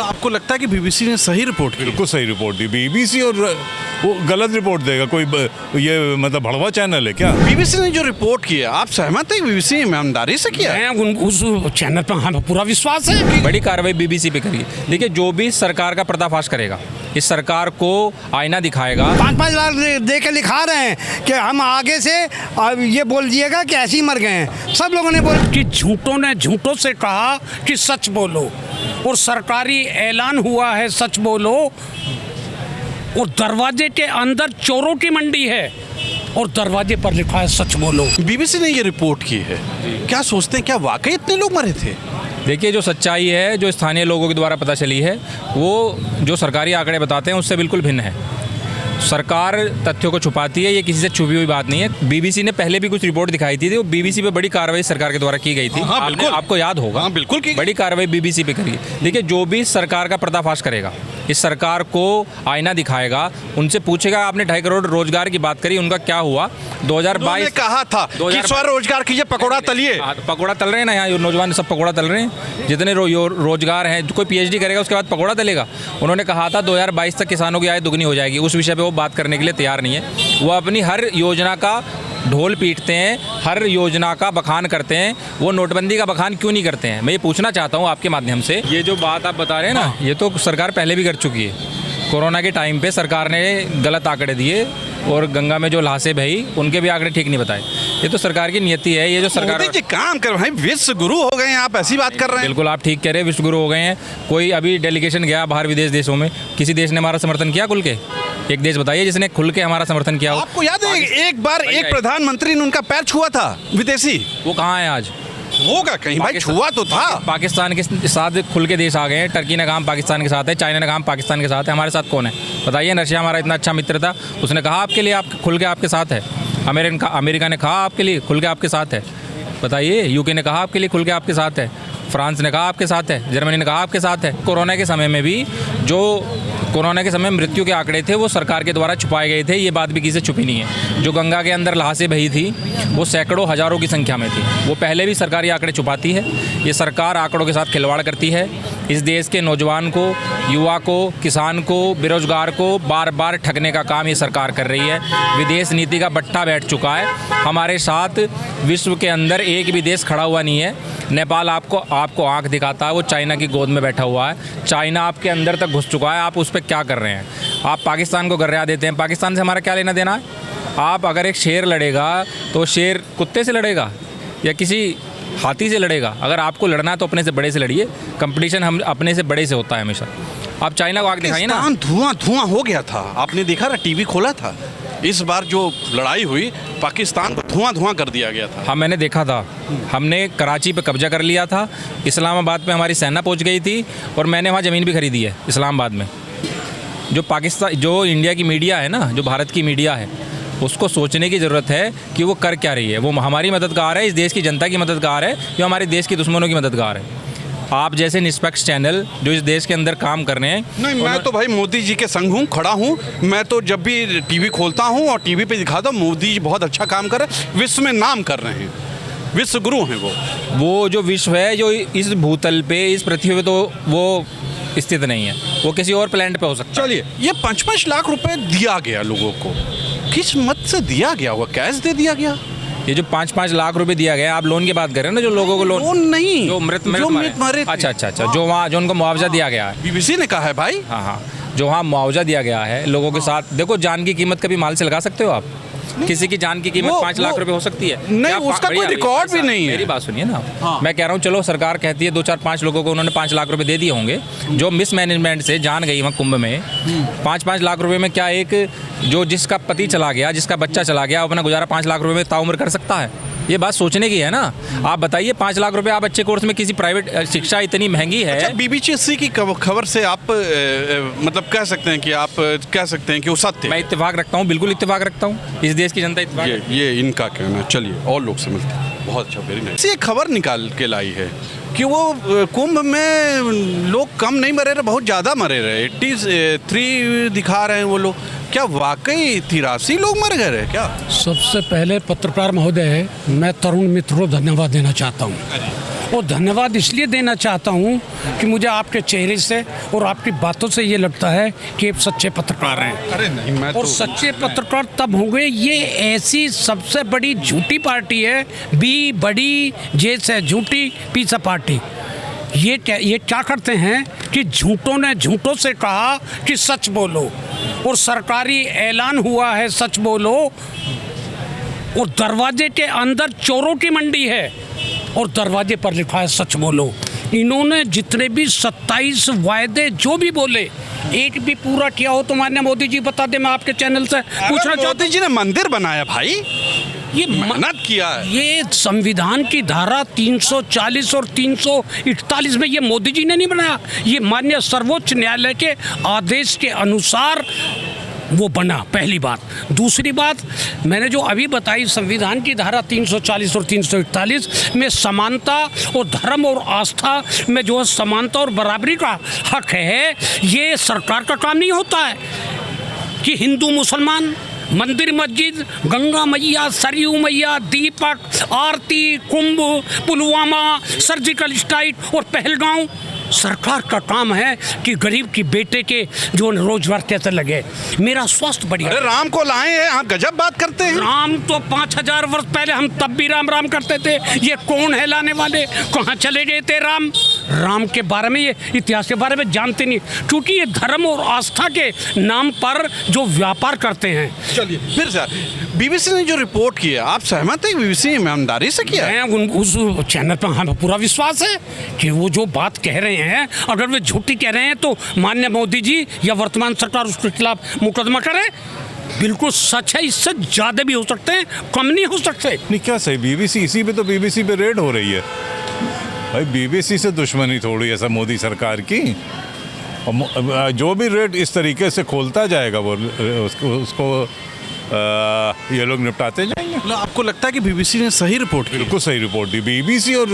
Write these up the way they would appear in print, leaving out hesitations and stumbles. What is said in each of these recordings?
तो आपको लगता है कि बीबीसी ने सही रिपोर्ट की? बिल्कुल सही रिपोर्ट दी बीबीसी, और वो गलत रिपोर्ट देगा कोई ये मतलब भड़वा चैनल है क्या? बीबीसी ने जो रिपोर्ट की है, आप सहमत हैं बीबीसी ने ईमानदारी से किया है? उस चैनल पर हमें पूरा विश्वास है। बड़ी कार्रवाई बीबीसी पे करिए। देखिए, जो भी सरकार का पर्दाफाश करेगा, इस सरकार को आईना दिखाएगा। 5-5 लाख दे के लिखा रहे हैं कि हम आगे से ये बोल दिएगा कि ऐसे ही मर गए हैं। सब लोगों ने बोला कि झूठों ने झूठों से कहा कि सच बोलो, और सरकारी ऐलान हुआ है सच बोलो, और दरवाजे के अंदर चोरों की मंडी है और दरवाजे पर लिखा है सच बोलो। बीबीसी ने ये रिपोर्ट की है, क्या सोचते हैं, क्या वाकई इतने लोग मरे थे? देखिए, जो सच्चाई है, जो स्थानीय लोगों के द्वारा पता चली है, वो जो सरकारी आंकड़े बताते हैं उससे बिल्कुल भिन्न है। सरकार तथ्यों को छुपाती है, ये किसी से छुपी हुई बात नहीं है। बीबीसी ने पहले भी कुछ रिपोर्ट दिखाई थी, वो बीबीसी पे बड़ी कार्रवाई सरकार के द्वारा की गई थी। हाँ, बिल्कुल। आपको याद होगा। हाँ, बिल्कुल की बड़ी कार्रवाई बीबीसी पे करिए। देखिए, जो भी सरकार का पर्दाफाश करेगा, इस सरकार को आईना दिखाएगा, उनसे पूछेगा आपने 2.5 करोड़ रोजगार की बात करी, उनका क्या हुआ? 2022 कहा था कि स्वरोजगार कीजिए, पकौड़ा तलिए। पकौड़ा तल रहे हैं ना, यहाँ नौजवान सब पकौड़ा तल रहे हैं। जितने रोजगार हैं, कोई पीएचडी करेगा उसके बाद पकौड़ा तलेगा। उन्होंने कहा था 2022 तक किसानों की आय दुगनी हो जाएगी। उस विषय पे वो बात करने के लिए तैयार नहीं है। वो अपनी हर योजना का ढोल पीटते हैं, हर योजना का बखान करते हैं। वो नोटबंदी का बखान क्यों नहीं करते हैं? मैं ये पूछना चाहता हूँ आपके माध्यम से। ये जो बात आप बता रहे हैं ना, ये तो सरकार पहले भी कर चुकी है। कोरोना के टाइम पे सरकार ने गलत आंकड़े दिए, और गंगा में जो लाशें बही उनके भी आंकड़े ठीक नहीं बताए। ये तो सरकार की नियति है। ये जो सरकार मोदी जी काम कर रहे हैं, विश्व गुरु हो गए हैं, आप ऐसी बात कर रहे हैं? बिल्कुल, आप ठीक कह रहे हैं, विश्व गुरु हो गए हैं। कोई अभी डेलीगेशन गया बाहर विदेश देशों में, किसी देश ने हमारा समर्थन किया खुल के? एक देश बताइए जिसने खुल के हमारा समर्थन किया हो। आपको याद है एक बार एक प्रधानमंत्री ने उनका पैर छुआ था, विदेशी? वो कहाँ है आज? होगा कहीं भाई, छुआ तो था। पाकिस्तान के साथ खुल के देश आ गए हैं। टर्की ने कहा पाकिस्तान के साथ है, चाइना ने कहा पाकिस्तान के साथ है। हमारे साथ कौन है बताइए? रशिया हमारा इतना अच्छा मित्र था, उसने कहा आपके लिए, आप खुल के आपके साथ है। अमेरिका ने कहा आपके लिए खुल के आपके साथ है। बताइए, यूके ने कहा आपके लिए खुल के आपके साथ है। फ्रांस ने कहा आपके साथ है। जर्मनी ने कहा आपके साथ है। कोरोना के समय में भी जो कोरोना के समय मृत्यु के आंकड़े थे वो सरकार के द्वारा छुपाए गए थे। ये बात भी किसी से छुपी नहीं है। जो गंगा के अंदर लाशें बही थी वो सैकड़ों हज़ारों की संख्या में थी। वो पहले भी सरकारी आंकड़े छुपाती है। ये सरकार आंकड़ों के साथ खिलवाड़ करती है। इस देश के नौजवान को, युवा को, किसान को, बेरोजगार को बार बार ठगने का काम ये सरकार कर रही है। विदेश नीति का बट्टा बैठ चुका है। हमारे साथ विश्व के अंदर एक भी देश खड़ा हुआ नहीं है। नेपाल आपको आंख दिखाता है, वो चाइना की गोद में बैठा हुआ है। चाइना आपके अंदर तक घुस चुका है, आप उस पर क्या कर रहे हैं? आप पाकिस्तान को गर्रा देते हैं। पाकिस्तान से हमारा क्या लेना देना है? आप अगर एक शेर लड़ेगा तो शेर कुत्ते से लड़ेगा या किसी हाथी से लड़ेगा? अगर आपको लड़ना है तो अपने से बड़े से लड़िए। कंपटीशन हम अपने से बड़े से होता है हमेशा। आप चाइना को आगे दिखाइए ना। धुआं हो गया था, आपने देखा ना, टीवी खोला था। इस बार जो लड़ाई हुई, पाकिस्तान को धुआं कर दिया गया था। हाँ, मैंने देखा था। हमने कराची पे कब्जा कर लिया था। इस्लामाबाद पे हमारी सेना पहुंच गई थी, और मैंने वहाँ ज़मीन भी खरीदी है इस्लामाबाद में। जो इंडिया की मीडिया है ना, जो भारत की मीडिया है, उसको सोचने की ज़रूरत है कि वो कर क्या रही है। वो हमारी मददगार है, इस देश की जनता की मददगार है, या हमारे देश के दुश्मनों की मददगार है? आप जैसे निष्पक्ष चैनल जो इस देश के अंदर काम कर रहे हैं। नहीं, मैं तो भाई मोदी जी के संग हूँ, खड़ा हूँ। मैं तो जब भी टीवी खोलता हूँ और टीवी पे दिखाता हूँ, मोदी जी बहुत अच्छा काम कर रहे हैं, विश्व में नाम कर रहे हैं, विश्व गुरु हैं वो जो विश्व है, जो इस भूतल पे, इस पृथ्वी पे तो वो स्थित नहीं है, वो किसी और प्लैनेट पे हो सकता है। चलिए, ये 5-5 लाख रुपए दिया गया लोगों को, किस मत से दिया गया? हुआ कैश दे दिया गया? ये जो 5-5 लाख रुपए दिया गया, आप लोन की बात कर रहे हैं ना? जो लोगों को लोन नहीं, जो मृत मरे। अच्छा, जो उनको मुआवजा दिया गया है। बीबीसी ने कहा है भाई। हाँ, जो वहाँ मुआवजा दिया गया है लोगों के साथ। देखो, जान की कीमत कभी माल से लगा सकते हो आप? किसी की जान की कीमत 5 लाख रुपए हो सकती है? नहीं, उसका कोई रिकॉर्ड भी नहीं है। मेरी बात सुनिए ना। हाँ। मैं कह रहा हूँ, चलो सरकार कहती है 2-4-5 लोगों को उन्होंने 5 लाख रुपए दे दिए होंगे, जो मिसमैनेजमेंट से जान गई वहाँ कुंभ में। 5-5 लाख रुपए में क्या एक जिसका पति चला गया, जिसका बच्चा चला गया, अपना गुजारा 5 लाख रुपए में ताउम्र कर सकता है? ये बात सोचने की है ना। आप बताइए, 5 लाख रुपए आप अच्छे कोर्स में, किसी प्राइवेट शिक्षा इतनी महंगी है। अच्छा, बीबीसी की खबर से आप मतलब कह सकते हैं कि वो सत्य? मैं इत्तेफाक रखता हूँ, बिल्कुल इत्तेफाक रखता हूँ। इस देश की जनता इत्तेफाक। ये इनका कहना। चलिए, और लोग से मिलते हैं। बहुत अच्छा, वेरी नाइस। ये खबर निकाल के लाई है कि वो कुंभ में लोग कम नहीं मरे रहे, बहुत ज़्यादा मरे रहे। 83 दिखा रहे हैं वो लोग। क्या वाकई 83 लोग मर गए रहे क्या? सबसे पहले पत्रकार महोदय, मैं तरुण मित्र को धन्यवाद देना चाहता हूँ। और धन्यवाद इसलिए देना चाहता हूँ कि मुझे आपके चेहरे से और आपकी बातों से ये लगता है कि आप सच्चे पत्रकार हैं। अरे नहीं, मैं और सच्चे पत्रकार तब होंगे, ये ऐसी सबसे बड़ी झूठी पार्टी है, बी बड़ी जे से झूठी पी से पार्टी। ये क्या करते हैं कि झूठों ने झूठों से कहा कि सच बोलो, और सरकारी ऐलान हुआ है सच बोलो, और दरवाजे के अंदर चोरों की मंडी है और दरवाजे पर लिखा है सच बोलो। इन्होंने जितने भी 27 वायदे जो भी बोले, एक भी पूरा किया हो तो माननीय मोदी जी बता दे, मैं आपके चैनल से पूछना चाहता मोदी जी ने मंदिर बनाया भाई, ये मेहनत किया है। ये संविधान की धारा 340 और 341 में ये मोदी जी ने नहीं बनाया, ये माननीय सर्वोच्च न्यायालय के आदेश के अनुसार वो बना, पहली बात। दूसरी बात, मैंने जो अभी बताई संविधान की धारा 340 और 341 में समानता और धर्म और आस्था में जो है समानता और बराबरी का हक है, ये सरकार का काम नहीं होता है कि हिंदू मुसलमान, मंदिर मस्जिद, गंगा मैया, सरयू मैया, दीपक, आरती, कुंभ, पुलवामा, सर्जिकल स्ट्राइक और पहलगांव। सरकार का काम है कि गरीब की बेटे के जो रोजगार कैसे लगे, मेरा स्वास्थ्य बढ़िया। अरे राम को लाए हैं आप, गजब बात करते हैं। राम तो 5000 वर्ष पहले, हम तब भी राम राम करते थे। ये कौन है लाने वाले, कहाँ चले गए थे राम? राम के बारे में, ये इतिहास के बारे में जानते नहीं, क्योंकि ये धर्म और आस्था के नाम पर जो व्यापार करते हैं। चलिए फिर सर, बीबीसी ने जो रिपोर्ट की है, आप सहमत हैं बीबीसी ने ईमानदारी से किया है? उस चैनल पर हमें पूरा विश्वास है कि वो जो बात कह रहे हैं, अगर वे झूठी कह रहे हैं तो माननीय मोदी जी या वर्तमान सरकार उसके खिलाफ मुकदमा करे। बिल्कुल सच है, इससे ज़्यादा भी हो सकते हैं, कम नहीं हो सकते। नहीं क्या सही, बीबीसी इसी पे तो बीबीसी पे रेड हो रही है भाई। बीबीसी से दुश्मनी थोड़ी ऐसा मोदी सरकार की, और जो भी रेड इस तरीके से खोलता जाएगा वो उसको ये लोग निपटाते जाएंगे। मतलब आपको लगता है कि बीबीसी ने सही रिपोर्ट की? बिल्कुल सही रिपोर्ट दी बीबीसी, और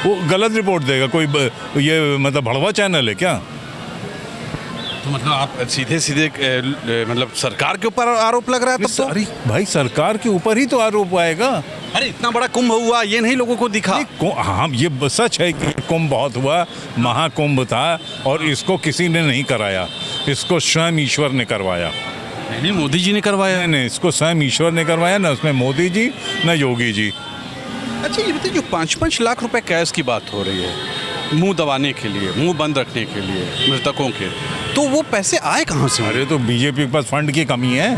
वो गलत रिपोर्ट देगा कोई ये मतलब भड़वा चैनल है क्या? तो मतलब आप सीधे सीधे मतलब सरकार के ऊपर आरोप लग रहा है तब तो? अरे भाई सरकार के ऊपर ही तो आरोप आएगा। अरे इतना बड़ा कुंभ हुआ, ये नहीं लोगों को दिखा? हाँ ये सच है कि कुंभ बहुत हुआ, महाकुंभ था, और इसको किसी ने नहीं कराया, इसको स्वयं ईश्वर ने करवाया। नहीं, मोदी जी ने करवाया? नहीं, इसको स्वयं ईश्वर ने करवाया, ना उसमें मोदी जी ना योगी जी। अच्छा ये बताइए, जो 5-5 लाख रुपए कैश की बात हो रही है, मुंह दबाने के लिए, मुंह बंद रखने के लिए मृतकों के, तो वो पैसे आए कहाँ से? अरे तो बीजेपी के पास फंड की कमी है,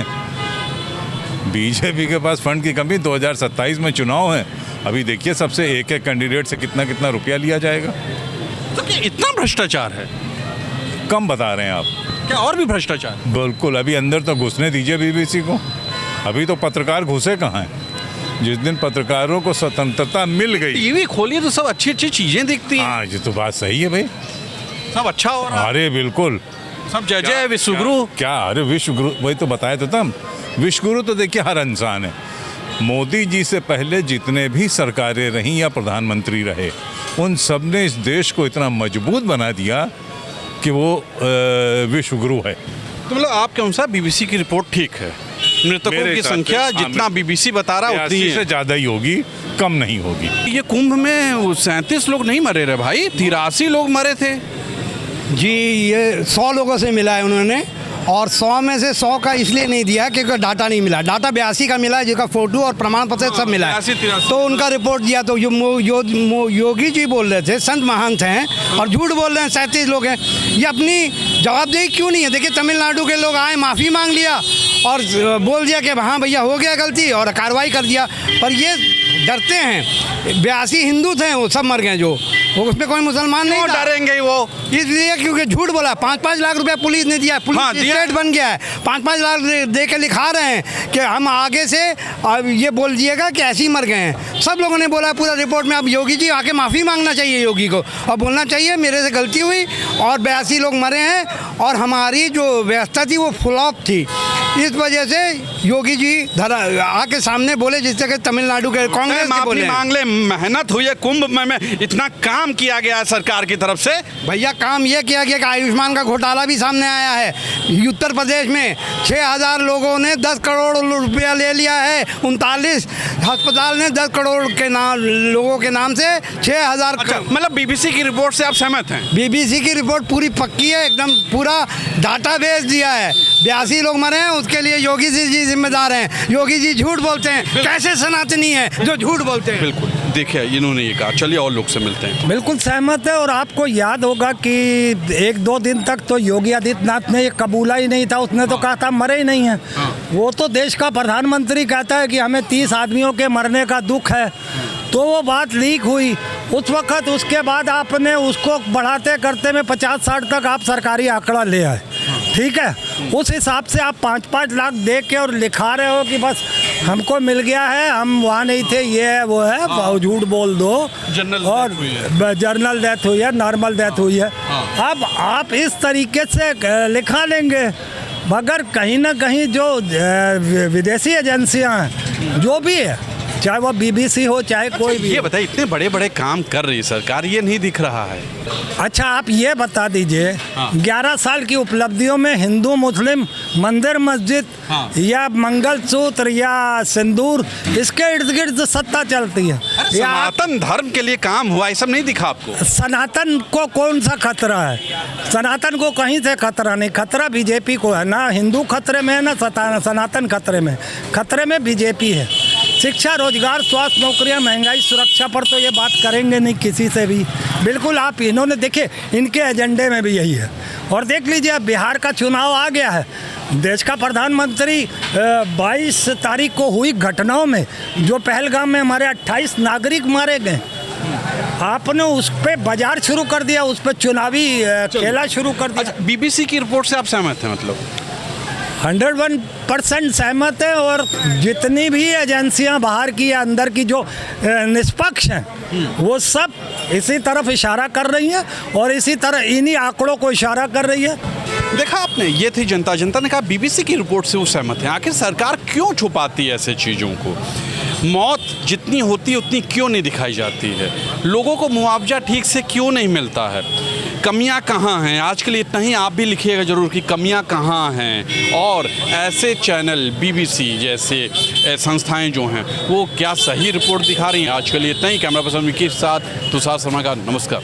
बीजेपी के पास फंड की कमी। 2027 में चुनाव है, अभी देखिए सबसे एक कैंडिडेट से कितना कितना रुपया लिया जाएगा। तो क्या इतना भ्रष्टाचार है? कम बता रहे हैं आप? क्या और भी भ्रष्टाचार? बिल्कुल, अभी अंदर तो घुसने दीजिए बीबीसी को। अभी तो पत्रकार घुसे कहाँ हैं? जिस दिन पत्रकारों को स्वतंत्रता मिल गई, टीवी खोलिए तो सब अच्छी अच्छी चीजें दिखती हैं। हाँ ये तो बात सही है भाई, सब अच्छा हो रहा है। अरे बिल्कुल, सब जय जय विश्वगुरु। क्या अरे विश्वगुरु, वही तो बताया तो तुम, विश्वगुरु तो देखिए हर इंसान है। मोदी जी से पहले जितने भी सरकारें रहीं या प्रधानमंत्री रहे, उन सब ने इस देश को इतना मजबूत बना दिया कि वो विश्वगुरु है। तो मतलब आपके अनुसार बीबीसी की रिपोर्ट ठीक है? मृतकों की संख्या जितना बीबीसी बता रहा है उतनी से ज़्यादा ही होगी, कम नहीं होगी। ये कुंभ में 37 लोग नहीं मरे रहे भाई, 83 लोग मरे थे जी। ये 100 लोगों से मिला है उन्होंने, और 100 में से 100 का इसलिए नहीं दिया क्योंकि डाटा नहीं मिला। डाटा 82 का मिला है, जिसका फोटो और प्रमाण पत्र सब मिला है, 82-83 तो उनका रिपोर्ट दिया। तो योगी जी बोल रहे थे, संत महंत हैं और झूठ बोल रहे हैं, 37 लोग हैं। ये अपनी जवाबदेही क्यों नहीं है? देखिए तमिलनाडु के लोग आए, माफ़ी मांग लिया और बोल दिया कि हाँ भैया हो गया गलती, और कार्रवाई कर दिया। पर ये डरते हैं, 82 हिंदू थे, वो सब मर गए, जो वो उसमें कोई मुसलमान नहीं था। डरेंगे वो इसलिए क्योंकि झूठ बोला। 5-5 लाख रुपया पुलिस ने दिया, पुलिस स्टेट बन गया है, 5-5 लाख दे के लिखा रहे हैं कि हम आगे से ये बोल दिएगा कि ऐसे ही मर गए हैं। सब लोगों ने बोला पूरा रिपोर्ट में। अब योगी जी आके माफ़ी मांगना चाहिए योगी को, और बोलना चाहिए मेरे से गलती हुई और 82 लोग मरे हैं, और हमारी जो व्यवस्था थी वो फ्लॉप थी। इस वजह से योगी जी आके सामने बोले, जिससे कि तमिलनाडु के कांग्रेस के बोले मांग ले, मेहनत हुई है कुंभ में इतना काम किया गया है सरकार की तरफ से। भैया काम ये किया गया कि आयुष्मान का घोटाला भी सामने आया है। उत्तर प्रदेश में 6000 लोगों ने 10 करोड़ रुपया ले लिया है। 39 अस्पताल ने 10 करोड़ के लोगों के नाम से 6000। अच्छा, मतलब बीबीसी की रिपोर्ट से आप सहमत हैं? बीबीसी की रिपोर्ट पूरी पक्की है, एकदम पूरा डाटा बेस दिया है। 82 लोग मरे हैं, उसके लिए योगी जी जिम्मेदार हैं। योगी जी झूठ बोलते हैं, कैसे सनातनी है जो झूठ बोलते हैं। बिल्कुल, देखिए इन्होंने ये कहा। चलिए और लोग से मिलते हैं। बिल्कुल सहमत है। और आपको याद होगा कि 1-2 दिन तक तो योगी आदित्यनाथ ने ये कबूला ही नहीं था, उसने तो कहा था मरे ही नहीं है। वो तो देश का प्रधानमंत्री कहता है कि हमें 30 आदमियों के मरने का दुख है, तो वो बात लीक हुई उस वक्त। उसके बाद आपने उसको बढ़ाते करते में 50-60 तक आप सरकारी आंकड़ा ले आए, ठीक है। उस हिसाब से आप 5-5 लाख दे के और लिखा रहे हो कि बस हमको मिल गया है, हम वहाँ नहीं थे, ये है वो है, झूठ बोल दो। और जनरल डेथ हुई है, नॉर्मल डेथ हुई है। अब आप इस तरीके से लिखा लेंगे, मगर कहीं ना कहीं जो विदेशी एजेंसियां हैं, जो भी है, चाहे वो बीबीसी हो चाहे कोई भी। ये बताइए, इतने बड़े बड़े काम कर रही है सरकार, ये नहीं दिख रहा है? अच्छा, आप ये बता दीजिए, 11 साल की उपलब्धियों में हिंदू मुस्लिम मंदिर मस्जिद या मंगलसूत्र या सिंदूर, इसके इर्द गिर्द सत्ता चलती है। सनातन धर्म के लिए काम हुआ, ये सब नहीं दिखा आपको? सनातन को कौन सा खतरा है? सनातन को कहीं से खतरा नहीं। खतरा बीजेपी को है। ना हिंदू खतरे में है, ना सनातन खतरे में। खतरे में बीजेपी है। शिक्षा, रोजगार, स्वास्थ्य, नौकरियां, महंगाई, सुरक्षा पर तो ये बात करेंगे नहीं किसी से भी। बिल्कुल, आप इन्होंने देखे, इनके एजेंडे में भी यही है। और देख लीजिए, अब बिहार का चुनाव आ गया है। देश का प्रधानमंत्री 22 तारीख को हुई घटनाओं में जो पहलगाम में हमारे 28 नागरिक मारे गए, आपने उस पर बाजार शुरू कर दिया, उस पर चुनावी खेला शुरू कर दिया। अच्छा, बीबीसी की रिपोर्ट से आप सहमत हैं? मतलब 101% सहमत है। और जितनी भी एजेंसियां बाहर की या अंदर की जो निष्पक्ष हैं, वो सब इसी तरफ इशारा कर रही हैं और इसी तरह इन्हीं आंकड़ों को इशारा कर रही है। देखा आपने, ये थी जनता ने कहा बीबीसी की रिपोर्ट से वो सहमत है। आखिर सरकार क्यों छुपाती है ऐसे चीज़ों को? मौत जितनी होती है उतनी क्यों नहीं दिखाई जाती है? लोगों को मुआवजा ठीक से क्यों नहीं मिलता है? कमियां कहाँ हैं? आज के लिए इतना ही, आप भी लिखिएगा ज़रूर कि कमियां कहाँ हैं। और ऐसे चैनल बीबीसी जैसे संस्थाएं जो हैं, वो क्या सही रिपोर्ट दिखा रही हैं? आज के लिए इतना ही। कैमरा पर्सन विकी के साथ तुषार शर्मा का नमस्कार।